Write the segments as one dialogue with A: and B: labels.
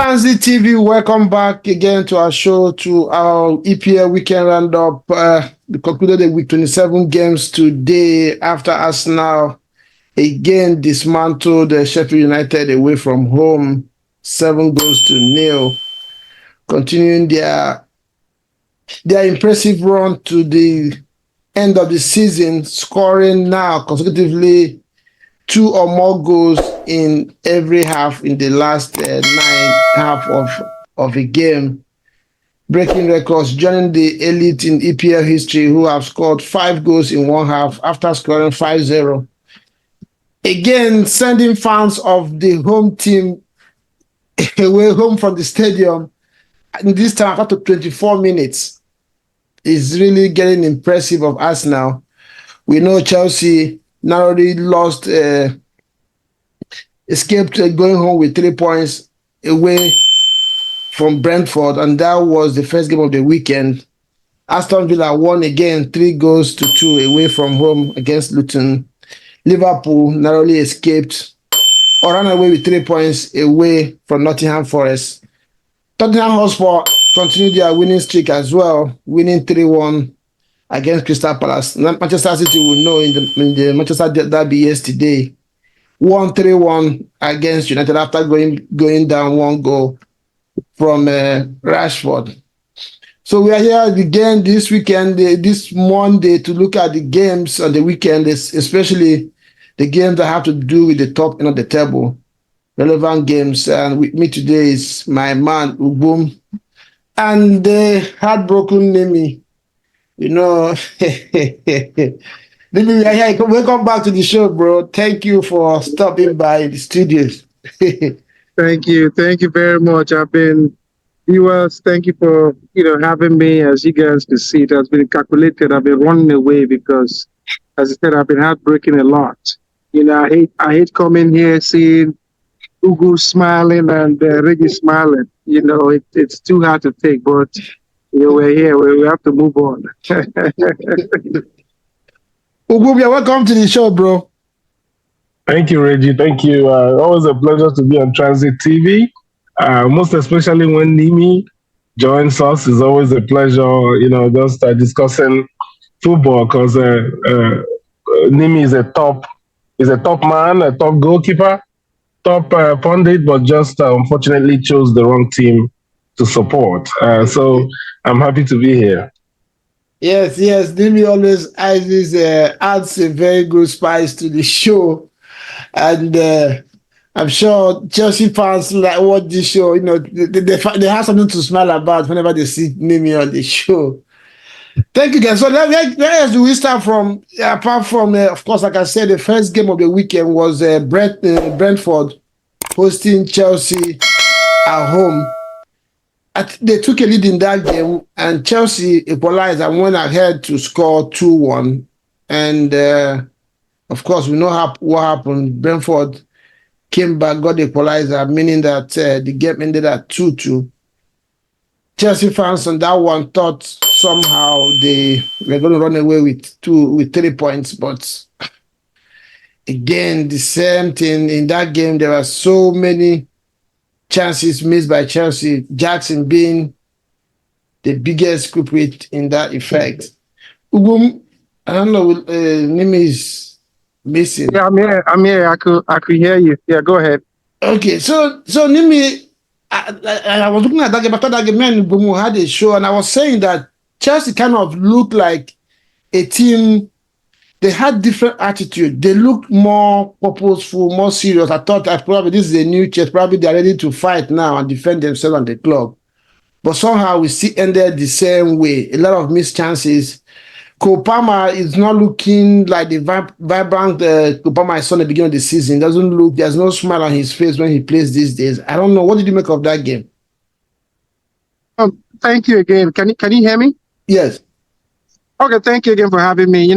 A: Transit TV, welcome back again to our show, to our EPL weekend roundup. We concluded the week 27 games today after Arsenal again dismantled Sheffield United away from home, 7-0, continuing their impressive run to the end of the season, scoring now consecutively 2 or more goals in every half in the last 9 half of a game, breaking records, joining the elite in EPL history who have scored 5 goals in one half after scoring 5-0. Again, sending fans of the home team away home from the stadium, and this time after 24 minutes, is really getting impressive of us now. We know Chelsea narrowly lost, escaped going home with 3 points away from Brentford, and that was the first game of the weekend. Aston Villa won again 3-2 away from home against Luton. Liverpool narrowly escaped or ran away with 3 points away from Nottingham Forest. Tottenham Hotspur continued their winning streak as well, winning 3-1 against Crystal Palace. Manchester City will know in the Manchester derby yesterday, won 3-1 against United after going down 1 goal from Rashford. So we are here again this weekend, this Monday, to look at the games on the weekend, especially the games that have to do with the top end of the table, relevant games. And with me today is my man, Ubum, and the heartbroken Nemi. You know, welcome back to the show, bro. Thank you for stopping by the studios.
B: Thank you very much. Viewers, thank you for having me. As you guys can see, it has been calculated. I've been running away because, as I said, I've been heartbreaking a lot. I hate coming here seeing Ugu smiling and Reggie smiling. It's too hard to take, but we're here. We have to move on.
A: Ugu, welcome to the show, bro.
C: Thank you, Reggie. Thank you. Always a pleasure to be on Transit TV. Most especially when Nimi joins us, is always a pleasure. Just discussing football, because Nimi is a top man, a top goalkeeper, top pundit, but just unfortunately chose the wrong team to support. So I'm happy to be here.
A: Yes. Nimi always adds a very good spice to the show, and I'm sure Chelsea fans like watch this show. They have something to smile about whenever they see Nimi on the show. Thank you, guys. So where do we start from? Apart from, of course, like I said, the first game of the weekend was Brentford hosting Chelsea at home. They took a lead in that game, and Chelsea equalized and went ahead to score 2-1. And, of course, we know what happened. Brentford came back, got the equalizer, meaning that the game ended at 2-2. Chelsea fans on that one thought somehow they were going to run away with 3 points, but again, the same thing in that game. There were so many chances missed by Chelsea, Jackson being the biggest culprit in that effect. Ugum, I don't know, Nimi is missing.
B: Yeah, I'm here. I could hear you. Yeah, go ahead.
A: Okay, so Nimi, I was looking at that game. I thought that game, man, Bumu had a show, and I was saying that Chelsea kind of looked like a team. They had different attitude. They looked more purposeful, more serious. I thought that probably this is a new Chelsea. Probably they're ready to fight now and defend themselves on the club. But somehow we see ended the same way. A lot of missed chances. Kopama is not looking like the vibrant Kopama I saw at the beginning of the season. Doesn't look. There's no smile on his face when he plays these days. I don't know. What did you make of that game?
B: Thank you again. Can you hear me?
A: Yes.
B: Okay. Thank you again for having me.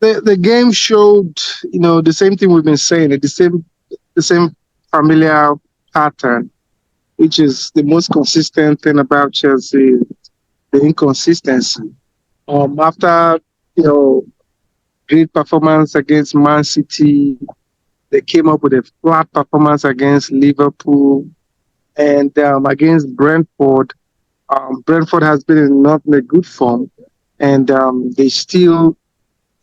B: The game showed the same thing we've been saying. The same familiar pattern, which is the most consistent thing about Chelsea, the inconsistency. After great performance against Man City, they came up with a flat performance against Liverpool. And against Brentford, Brentford has been in not in a good form, and they still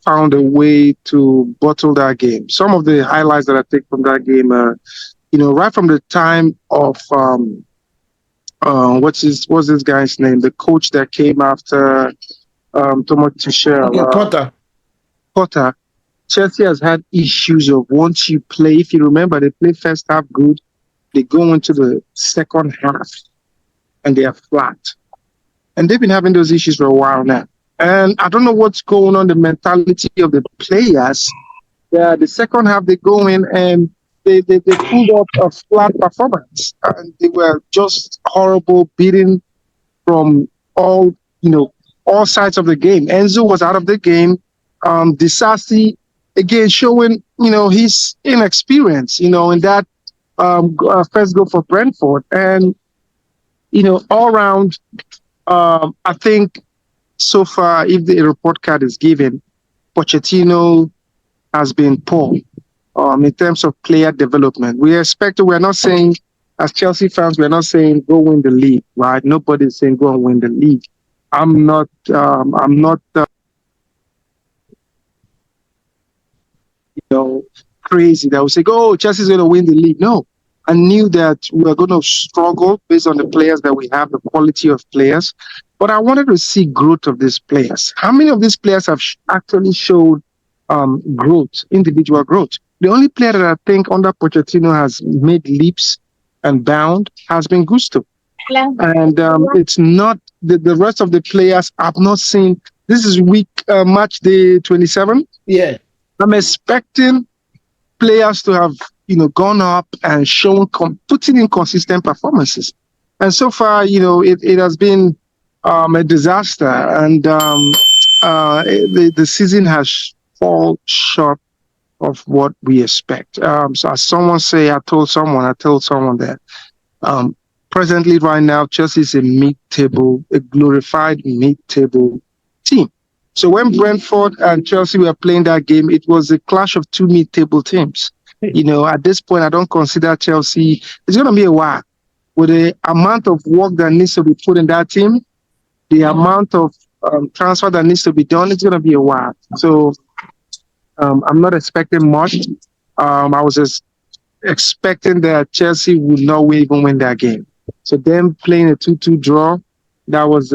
B: found a way to bottle that game. Some of the highlights that I take from that game, right from the time of what's this guy's name? The coach that came after Thomas Tuchel,
A: Okay, Potter.
B: Potter. Chelsea has had issues of once you play. If you remember, they play first half good, they go into the second half and they are flat. And they've been having those issues for a while now. And I don't know what's going on, the mentality of the players. Yeah, the second half they go in and they pulled up a flat performance. And they were just horrible, beating from all sides of the game. Enzo was out of the game. Disasi, again, showing, his inexperience, in that first goal for Brentford. And, all round, I think so far, if the report card is given, Pochettino has been poor in terms of player development. We're not saying, as Chelsea fans, we're not saying go win the league, right? Nobody's saying go and win the league. I'm not crazy that will say, oh, Chelsea's going to win the league. No, I knew that we were going to struggle based on the players that we have, the quality of players. But I wanted to see growth of these players. How many of these players have actually showed growth, individual growth? The only player that I think under Pochettino has made leaps and bound has been Gusto. And it's not the rest of the players I've not seen. This is week match day 27.
A: Yeah.
B: I'm expecting players to have, gone up and shown, putting in consistent performances. And so far, it has been a disaster. And the season has fallen short of what we expect. So as someone say, I told someone that presently right now, Chelsea is a mid-table, a glorified mid-table team. So when Brentford and Chelsea were playing that game, it was a clash of two mid-table teams. At this point, I don't consider Chelsea. It's going to be a while. With the amount of work that needs to be put in that team, the amount of transfer that needs to be done, it's going to be a while. So I'm not expecting much. I was just expecting that Chelsea would not even win that game. So them playing a 2-2 draw, that was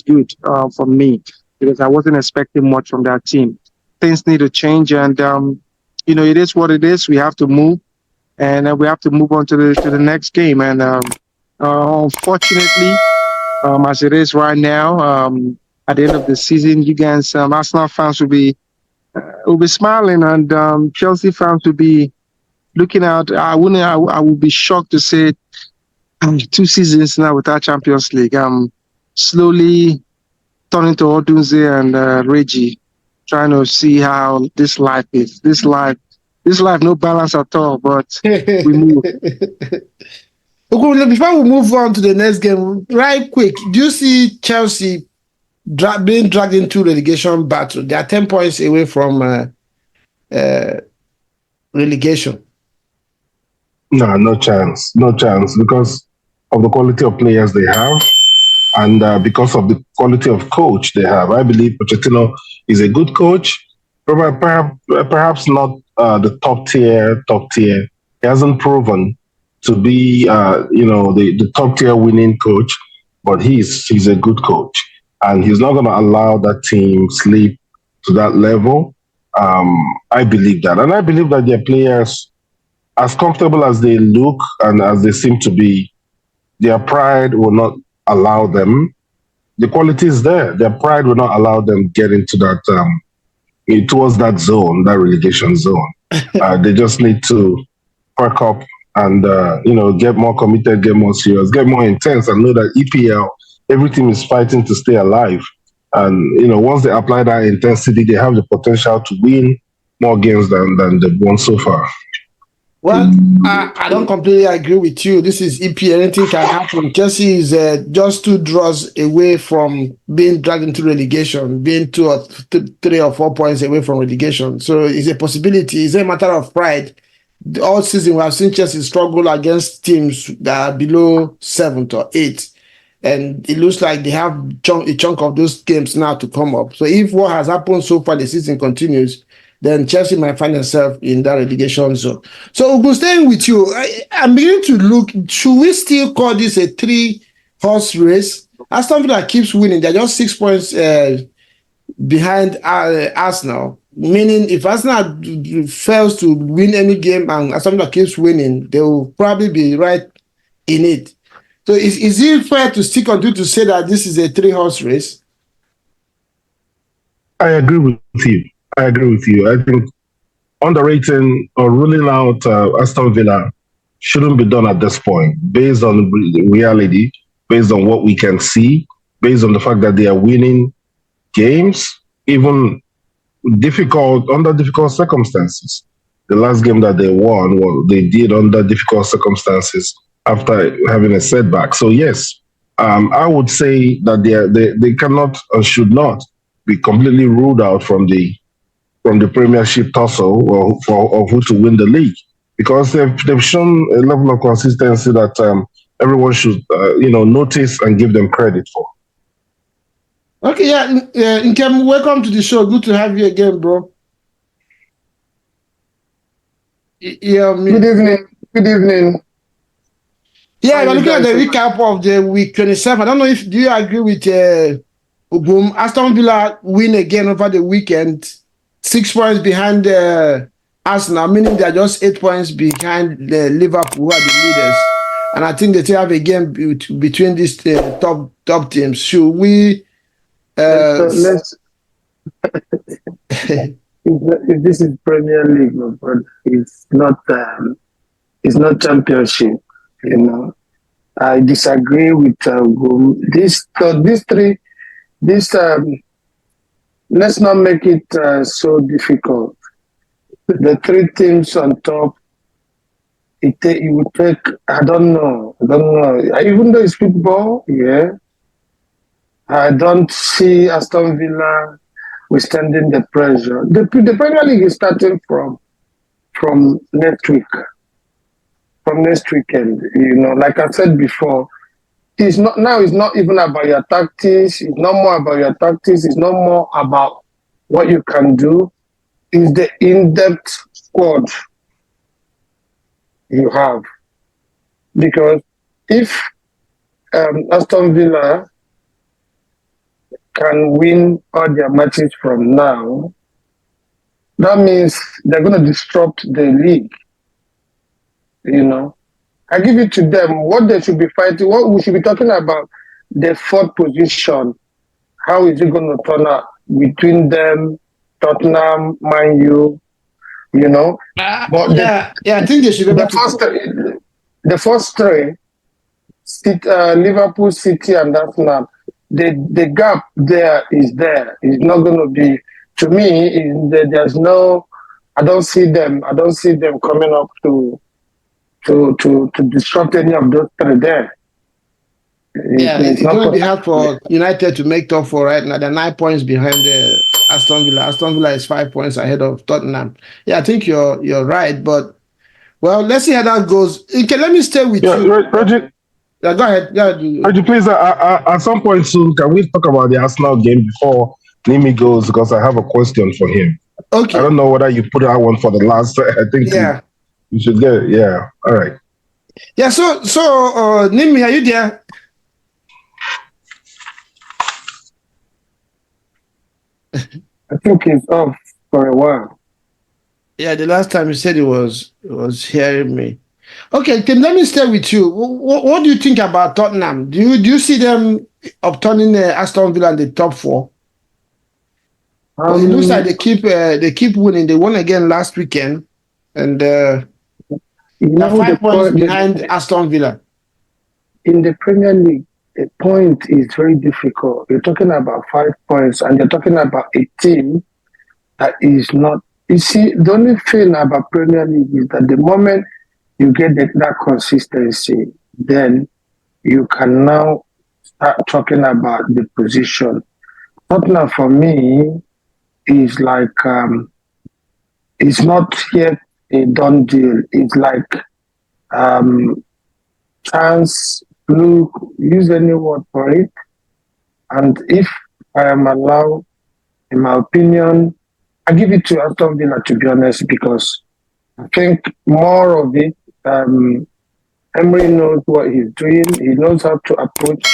B: good for me, because I wasn't expecting much from that team. Things need to change, and it is what it is. We have to move, and we have to move on to the next game. And unfortunately, as it is right now, at the end of the season, you guys, Arsenal fans will be smiling, and Chelsea fans will be looking out. I would be shocked to say 2 seasons now without Champions League. I'm slowly turning to Odunze and Reggie, trying to see how this life is. This life, no balance at all, but we move.
A: Okay, before we move on to the next game, right quick, do you see Chelsea being dragged into relegation battle? They are 10 points away from relegation.
C: No chance, because of the quality of players they have, and because of the quality of coach they have. I believe Pochettino is a good coach, perhaps not the top tier. He hasn't proven to be, the top tier winning coach, but he's a good coach, and he's not going to allow that team sleep to that level. I believe that, and I believe that their players, as comfortable as they look and as they seem to be, their pride will not allow them. The quality is there. Their pride will not allow them get into that, towards that zone, that relegation zone. They just need to perk up and, get more committed, get more serious, get more intense, and know that EPL, every team is fighting to stay alive. And, once they apply that intensity, they have the potential to win more games than they've won so far.
A: Well, I don't completely agree with you. This is EPL. Anything can happen. Chelsea is just 2 draws away from being dragged into relegation, being 2 or 3 or 4 points away from relegation. So it's a possibility. It's a matter of pride all season we have seen Chelsea struggle against teams that are below 7th or 8th. And it looks like they have a chunk of those games now to come up. So if what has happened so far, the season continues, then Chelsea might find themselves in that relegation zone. So we'll staying with you. I'm beginning to look, should we still call this a 3-horse race? Aston Villa keeps winning. They're just 6 points behind Arsenal. Meaning if Arsenal fails to win any game and Aston Villa keeps winning, they will probably be right in it. So is it fair to stick on to say that this is a 3-horse race?
C: I agree with you. I think underrating or ruling out Aston Villa shouldn't be done at this point, based on reality, based on what we can see, based on the fact that they are winning games, even under difficult circumstances. The last game that they won, well, they did under difficult circumstances after having a setback. So yes, I would say that they cannot or should not be completely ruled out from the Premiership tussle of who to win the league, because they've shown a level of consistency that everyone should notice and give them credit for.
A: Okay, Nkem, welcome to the show. Good to have you again, bro.
D: Yeah, Good evening.
A: Yeah, we're looking at the recap of the week 27. I don't know if do you agree with Ubum? Aston Villa win again over the weekend, 6 points behind Arsenal, meaning they're just 8 points behind Liverpool, who are the leaders. And I think they still have a game between these top teams. Should we?
D: Let's if this is Premier League, my friend, it's not Championship. You know, I disagree with these three. Let's not make it so difficult. The 3 teams on top, it would take. I don't know. Even though it's football, yeah, I don't see Aston Villa withstanding the pressure. The Premier League is starting from next week. From next weekend, like I said before, it's not even about your tactics. It's not more about your tactics. It's not more about what you can do. It's the in-depth squad you have. Because if Aston Villa can win all their matches from now, that means they're going to disrupt the league. I give it to them. What they should be fighting, what we should be talking about, the 4th position. How is it going to turn out between them, Tottenham, Man U,
A: But I think they should be able to.
D: The first 3, Liverpool, City, and Arsenal. The gap there is there. It's not going to be. To me, there's no. I don't see them coming up to disrupt any of those 3 there.
A: It's going to be hard for United to make top 4 right now. They're 9 points behind Aston Villa. Aston Villa is 5 points ahead of Tottenham. Yeah, I think you're right, but well, let's see how that goes. Okay, let me stay with you.
C: Reggie,
A: go ahead.
C: Reggie, please, at some point soon, can we talk about the Arsenal game before Nimi goes? Because I have a question for him.
A: Okay.
C: I don't know whether you put that one for the last. I think.
A: Yeah.
C: You should get it. Yeah. All right.
A: Yeah. So Nimi, are you there?
D: I think it's off for a while.
A: Yeah, the last time you said it was hearing me. Okay, Tim, let me stay with you. What do you think about Tottenham? Do you see them upturning Aston Villa in the top 4? It looks like they keep winning. They won again last weekend, and they're 5 points behind Aston Villa.
D: In the Premier League, a point is very difficult. You're talking about 5 points, and you're talking about a team that is not. You see, the only thing about Premier League is that the moment you get that consistency, then you can now start talking about the position. Tottenham, for me, is like it's not yet a done deal. It's like chance, fluke, use any word for it. And if I am allowed, in my opinion, I give it to Aston Villa, to be honest, because I think more of it, Emery knows what he's doing. He knows how to approach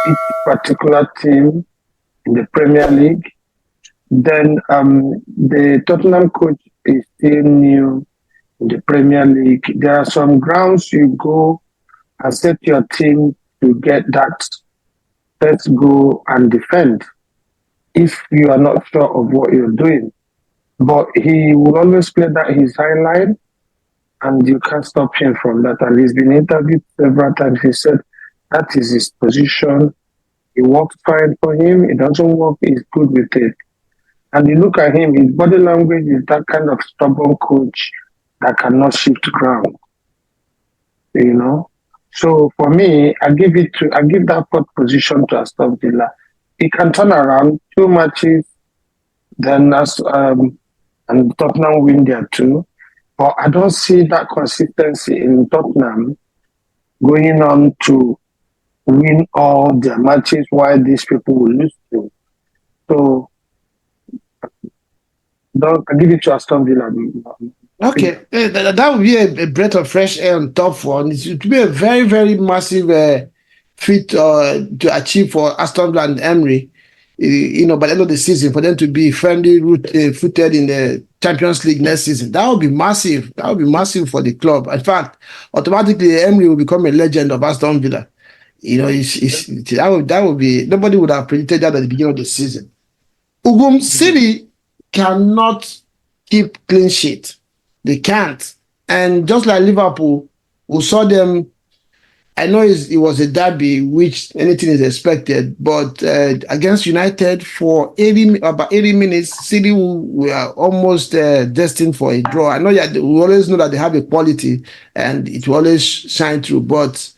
D: each particular team in the Premier League. Then the Tottenham coach is still new in the Premier League. There are some grounds you go and set your team to get that. Let's go and defend if you are not sure of what you're doing. But he will always play that his highline, and you can't stop him from that. And he's been interviewed several times. He said that is his position. It works fine for him. It doesn't work. He's good with it. And you look at him, his body language is that kind of stubborn coach that cannot shift ground. You know? So for me, I give that fourth position to Aston Villa. He can turn around 2 matches, then and Tottenham win there too. But I don't see that consistency in Tottenham going on to win all their matches while these people will lose to. So I give it to Aston Villa.
A: Okay, that would be a breath of fresh air on top for. It would be a very, very massive feat to achieve for Aston Villa and Emery. By the end of the season, for them to be firmly footed in the Champions League next season, that would be massive. That would be massive for the club. In fact, automatically Emery will become a legend of Aston Villa. That would be, nobody would have predicted that at the beginning of the season. City cannot keep clean sheet. They can't. And just like Liverpool, we saw them. I know it was a derby, which anything is expected, but against United for about 80 minutes, City were almost destined for a draw. I know that we always know that they have a quality and it will always shine through, but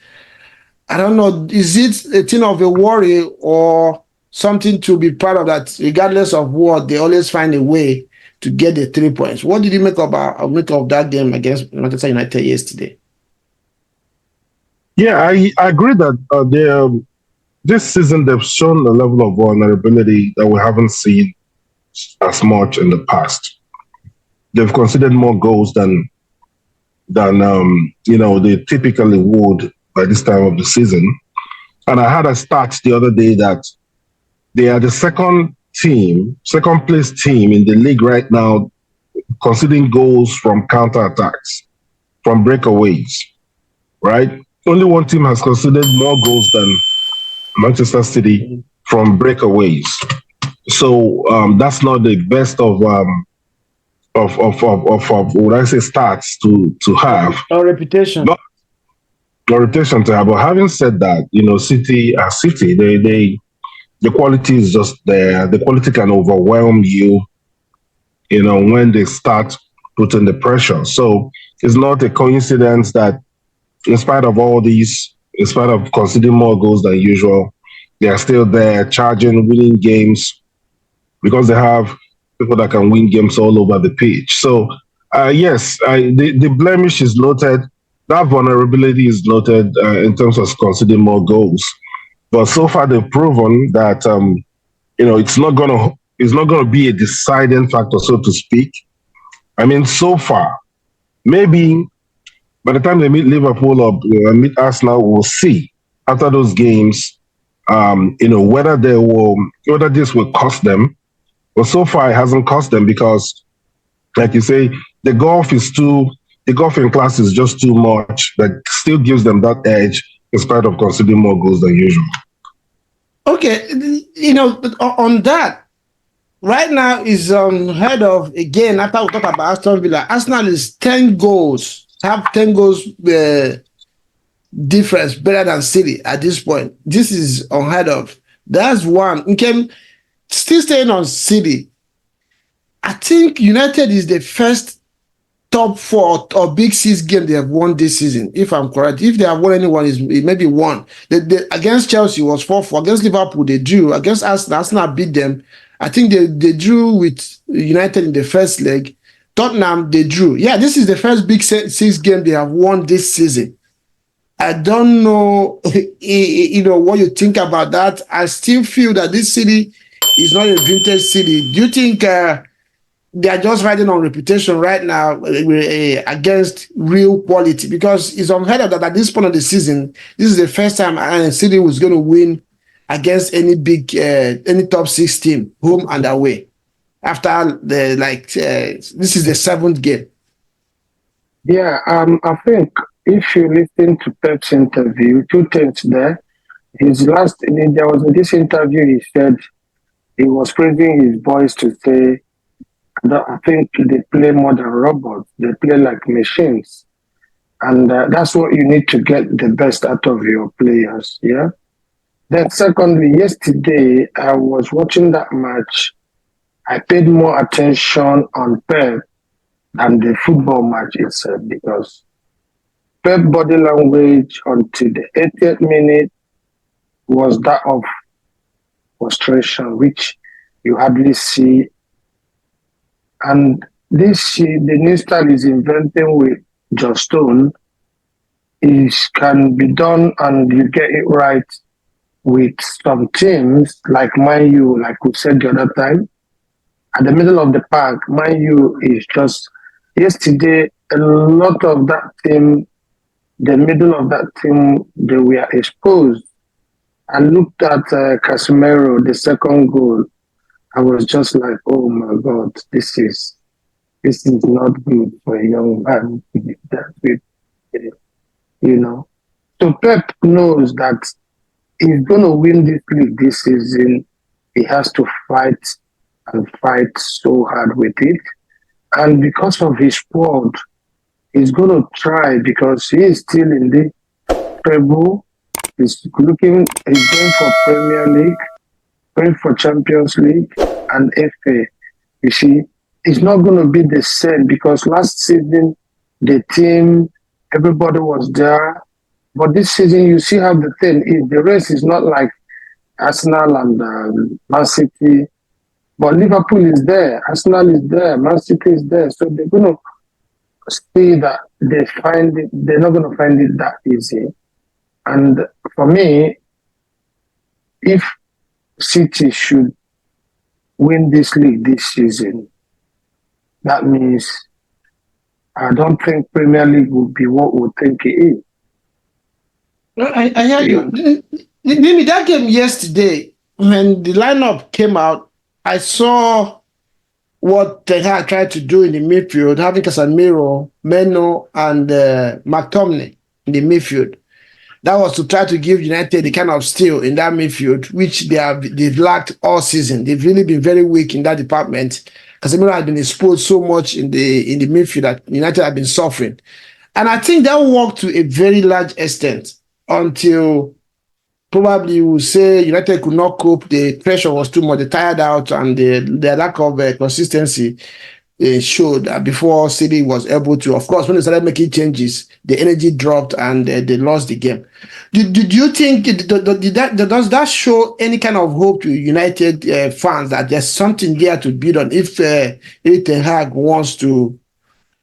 A: I don't know, is it a thing of a worry or something to be proud of, that regardless of what, they always find a way to get the 3 points? What did you make of that game against Manchester United yesterday?
C: Yeah, I agree that this season they've shown a level of vulnerability that we haven't seen as much in the past. They've conceded more goals than they typically would by this time of the season. And I had a stat the other day that they are the second place team in the league right now conceding goals from counterattacks, from breakaways, right? Only one team has conceded more goals than Manchester City from breakaways. So that's not the best of would I say stats to have.
A: Or reputation.
C: Or reputation to have. But having said that, City are City. The quality is just there. The quality can overwhelm you, when they start putting the pressure. So it's not a coincidence that in spite of all these, in spite of conceding more goals than usual, they are still there charging, winning games, because they have people that can win games all over the pitch. So, yes, the blemish is noted. That vulnerability is noted in terms of conceding more goals. But so far, they've proven that it's not gonna be a deciding factor, so to speak. I mean, so far, maybe by the time they meet Liverpool or meet Arsenal, we'll see after those games, whether this will cost them. But so far, it hasn't cost them because, like you say, the golfing class is just too much. That still gives them that edge in spite of conceding more goals than usual.
A: Okay, on that, right now is head of, again, after we talk about Aston Villa, Arsenal is 10 goals. Have 10 goals difference better than City at this point. This is unheard of. That's one. Okay, still staying on City. I think United is the first top 4 or big 6 game they have won this season, if I'm correct. If they have won anyone, it maybe one. Against Chelsea was 4-4. Against Liverpool, they drew. Against Arsenal beat them. I think they drew with United in the first leg. Tottenham, they drew. Yeah, this is the first big six game they have won this season. I don't know, what you think about that. I still feel that this city is not a vintage city. Do you think they are just riding on reputation right now against real quality? Because it's unheard of that at this point of the season, this is the first time a city was going to win against any top six team, home and away. After this is the seventh game.
D: Yeah, I think if you listen to Pep's interview, two things there. There was this interview, he said he was praising his boys to say, I think they play more than robots. They play like machines. And that's what you need to get the best out of your players, yeah? Then secondly, yesterday, I was watching that match. I paid more attention on Pep than the football match itself because Pep body language until the 80th minute was that of frustration, which you hardly see. And the new style is inventing with Joss Stone can be done and you get it right with some teams like Man U, like we said the other time. At the middle of the park, Man U is just yesterday. A lot of that team, the middle of that team, they were exposed. I looked at Casemiro, the second goal. I was just like, oh my God, this is not good for a young man to be that good, So Pep knows that he's going to win this league this season. He has to fight and fight so hard with it. And because of his squad, he's going to try because he is still in the treble. He's going for Premier League, going for Champions League and FA. You see, it's not going to be the same because last season, the team, everybody was there. But this season, you see how the thing is. The race is not like Arsenal and Man City. But Liverpool is there, Arsenal is there, Man City is there. So they're going to see that they're not going to find it that easy. And for me, if City should win this league this season, that means I don't think Premier League will be what we think it is.
A: I hear you. Maybe that game yesterday, when the lineup came out, I saw what they had tried to do in the midfield, having Casemiro, Meno, and McTominay in the midfield. That was to try to give United the kind of steal in that midfield, which they've lacked all season. They've really been very weak in that department. Casemiro has been exposed so much in the midfield that United have been suffering. And I think that worked to a very large extent until probably you will say United could not cope. The pressure was too much. They tired out, and the lack of consistency showed before City was able to. Of course, when they started making changes, the energy dropped and they lost the game. Do you think does that show any kind of hope to United fans that there's something there to build on if Erik ten Hag wants to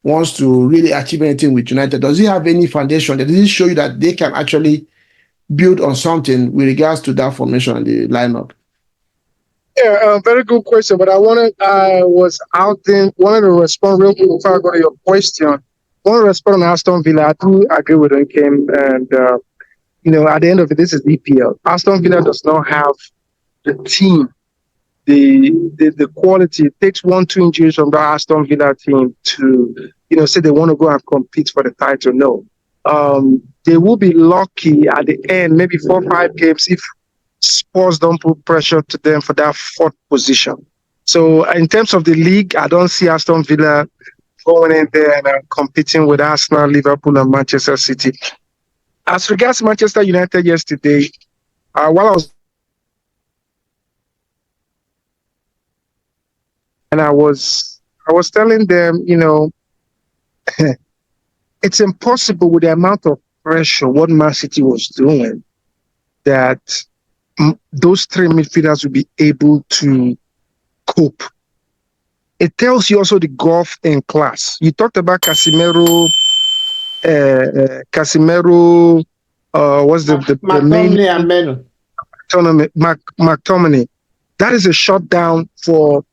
A: really achieve anything with United? Does he have any foundation? Does it show you that they can actually build on something with regards to that formation and the lineup?
B: Yeah, very good question. But I wanted to respond real quick before I go to your question. I want to respond on Aston Villa. I do agree with Kim, and at the end of it, this is EPL. Aston Villa does not have the team, the quality. It takes 1-2 injuries from the Aston Villa team to say they want to go and compete for the title. No. They will be lucky at the end, maybe 4 or 5 games, if Spurs don't put pressure to them for that 4th position. So in terms of the league, I don't see Aston Villa going in there and competing with Arsenal, Liverpool, and Manchester City. As regards Manchester United yesterday, while I was telling them, it's impossible with the amount of pressure what Man City was doing that those 3 midfielders will be able to cope. it tells you also the golf in class. You talked about Casemiro, what's the main
A: McTominay and Meno.
B: tournament, McTominay. That is a shutdown for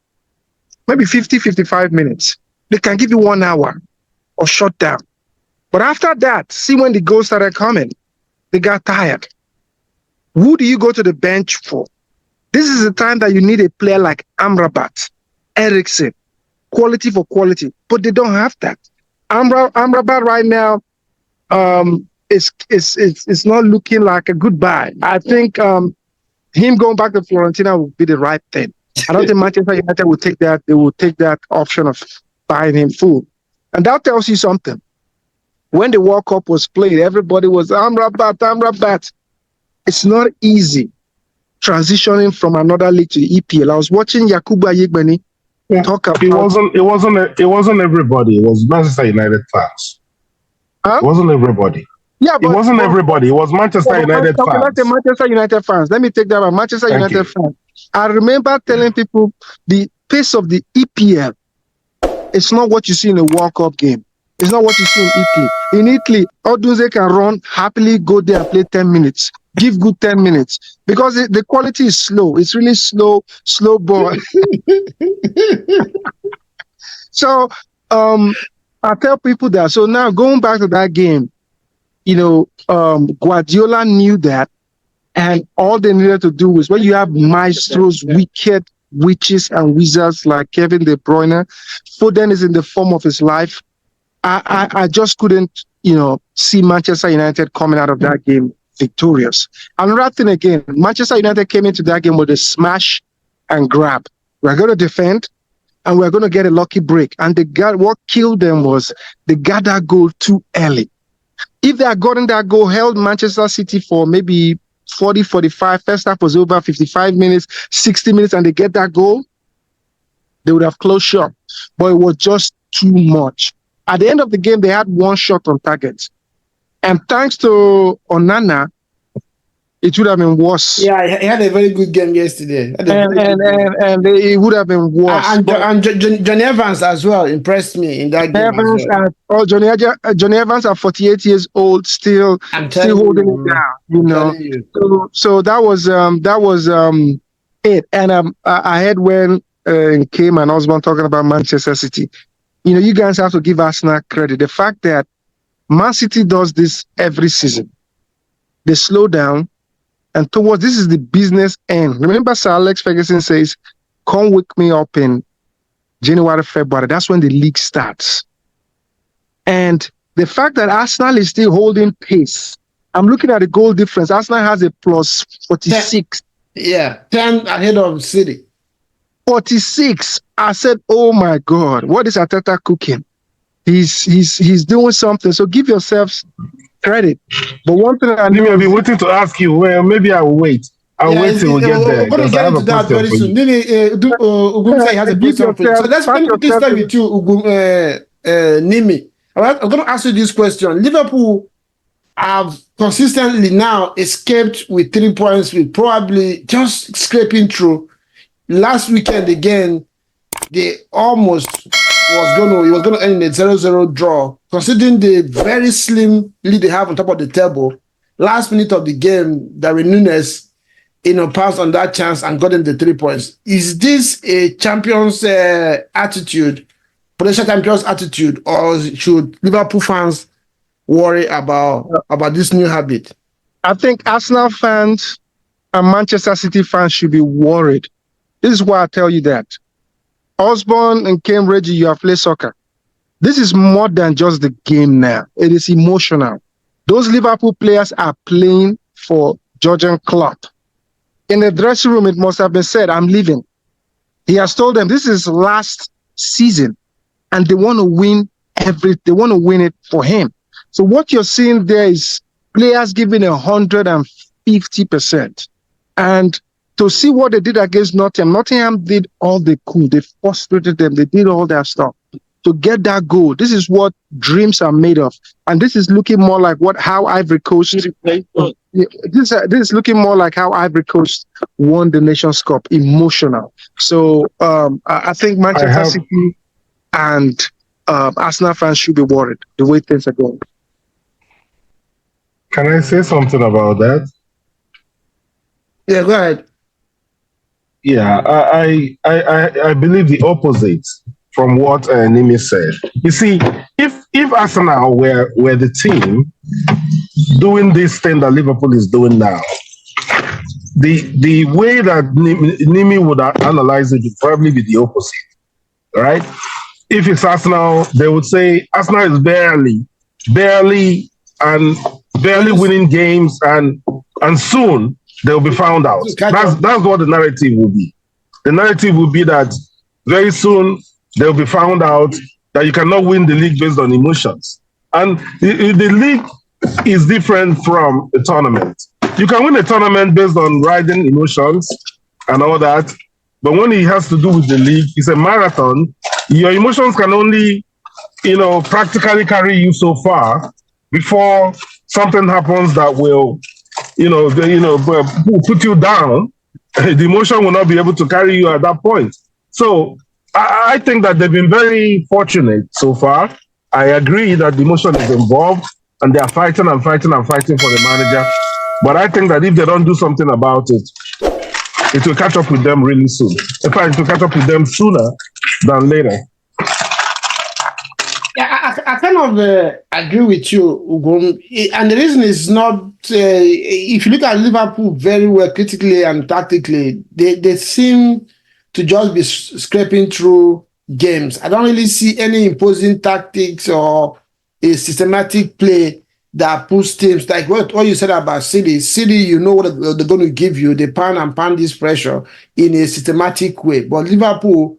B: maybe 50, 55 minutes. They can give you 1 hour of shutdown. But after that, see when the goals started coming, they got tired. Who do you go to the bench for? This is the time that you need a player like Amrabat, Eriksen, quality for quality, but they don't have that. Amrabat right now is not looking like a good buy. I think him going back to Fiorentina will be the right thing. I don't think Manchester United will take that. They will take that option of buying him full. And that tells you something. When the World Cup was played, everybody was Amrabat. It's not easy transitioning from another league to the EPL. I was watching Yakubu Ayegbeni talk about.
C: It wasn't everybody. It was Manchester United fans.
B: Huh?
C: It wasn't everybody.
B: Yeah, but
C: it wasn't everybody. It was Manchester United fans.
B: Manchester United fans. Let me take that one. Manchester United fans. I remember telling people the pace of the EPL is not what you see in a World Cup game. It's not what you see in EPL. In Italy, Odunze can run happily, go there and play 10 minutes. Give good 10 minutes. Because the quality is slow. It's really slow ball. So I tell people that. So now going back to that game, Guardiola knew that, and all they needed to do was when you have maestros, wicked witches and wizards like Kevin De Bruyne, Foden is in the form of his life. I just couldn't, see Manchester United coming out of that game victorious. Another thing again, Manchester United came into that game with a smash and grab. We're going to defend, and we're going to get a lucky break. And what killed them was they got that goal too early. If they had gotten that goal, held Manchester City for maybe 40, 45, first half was over, 55 minutes, 60 minutes, and they get that goal, they would have closed shop. But it was just too much. At the end of the game, they had one shot on target. And thanks to Onana, it would have been worse.
A: Yeah, he had a very good game yesterday.
B: And it would have been worse.
A: And Johnny Evans as well impressed me in that game.
B: Johnny Evans at 48 years old, still holding it down. So that was it. And I heard when Kim and Osborne talking about Manchester City. You guys have to give Arsenal credit. The fact that Man City does this every season. They slow down, and this is the business end. Remember Sir Alex Ferguson says, come wake me up in January, February. That's when the league starts. And the fact that Arsenal is still holding pace. I'm looking at the goal difference. Arsenal has a plus 46.
A: 10 ahead of City.
B: 46. I said, oh my God, what is Arteta cooking? He's doing something. So give yourselves credit. But one thing I've
C: been waiting to ask you. Well, maybe I will wait. I'll wait till we get there.
A: We're going to get into that very soon. Nimi has a question for you. So let me start with you, Nimi. I'm going to ask you this question. Liverpool have consistently now escaped with 3 points, with probably just scraping through. Last weekend again, they almost was going to end in a 0-0 draw. Considering the very slim lead they have on top of the table, last minute of the game, Darwin Núñez, passed on that chance and got in the 3 points. Is this a champion's attitude, potential champion's attitude, or should Liverpool fans worry about this new habit?
B: I think Arsenal fans and Manchester City fans should be worried. This is why I tell you that. Osborne and Cam Reggie, you have played soccer. This is more than just the game now. It is emotional. Those Liverpool players are playing for Jurgen Klopp. In the dressing room, it must have been said, I'm leaving. He has told them this is last season, and they want to win they want to win it for him. So what you're seeing there is players giving 150%. And to see what they did against Nottingham, Nottingham did all they could. They frustrated them. They did all their stuff to get that goal. This is what dreams are made of. And this is looking more like how Ivory Coast this is looking more like how Ivory Coast won the Nations Cup, emotional. So I think Manchester City and Arsenal fans should be worried the way things are going.
C: Can I say something about that?
A: Yeah, go ahead.
C: Yeah, I believe the opposite from what Nimi said. You see, if Arsenal were the team doing this thing that Liverpool is doing now, the way that Nimi would analyze it would probably be the opposite, right? If it's Arsenal, they would say Arsenal is barely winning games, and soon they'll be found out. That's what the narrative will be. The narrative will be that very soon they'll be found out that you cannot win the league based on emotions. And the league is different from a tournament. You can win a tournament based on riding emotions and all that, but when it has to do with the league, it's a marathon. Your emotions can only, practically carry you so far before something happens that will, put you down. The emotion will not be able to carry you at that point. So I think that they've been very fortunate so far. I agree that the emotion is involved and they are fighting and fighting and fighting for the manager. But I think that if they don't do something about it, it will catch up with them really soon. In fact, it will catch up with them sooner than later.
A: Yeah, I kind of agree with you, Ugum. And the reason is not, if you look at Liverpool very well, critically and tactically, they seem to just be scraping through games. I don't really see any imposing tactics or a systematic play that puts teams, like what you said about City. City, you know what they're going to give you. They pound this pressure in a systematic way. But Liverpool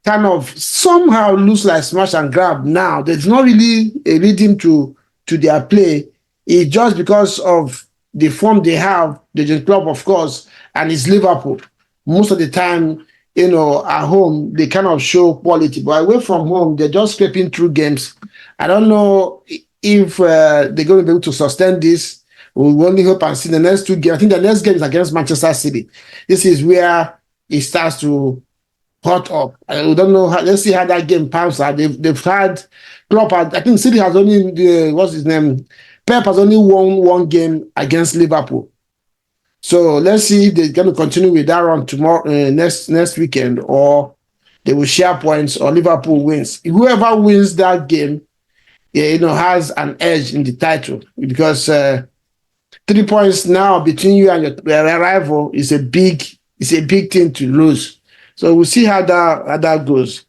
A: kind of somehow looks like smash and grab now. There's not really a rhythm to their play. It's just because of the form they have, the club, of course, and it's Liverpool. Most of the time, at home, they kind of show quality. But away from home, they're just scraping through games. I don't know if they're going to be able to sustain this. We'll only hope and see the next two games. I think the next game is against Manchester City. This is where it starts to hot up. We don't know. Let's see how that game pans out. They've had Klopp. I think City has only what's his name? Pep has only won one game against Liverpool. So let's see if they're going to continue with that run tomorrow, next weekend, or they will share points, or Liverpool wins. Whoever wins that game, has an edge in the title, because 3 points now between you and your rival is a big thing to lose. So we'll see how that goes.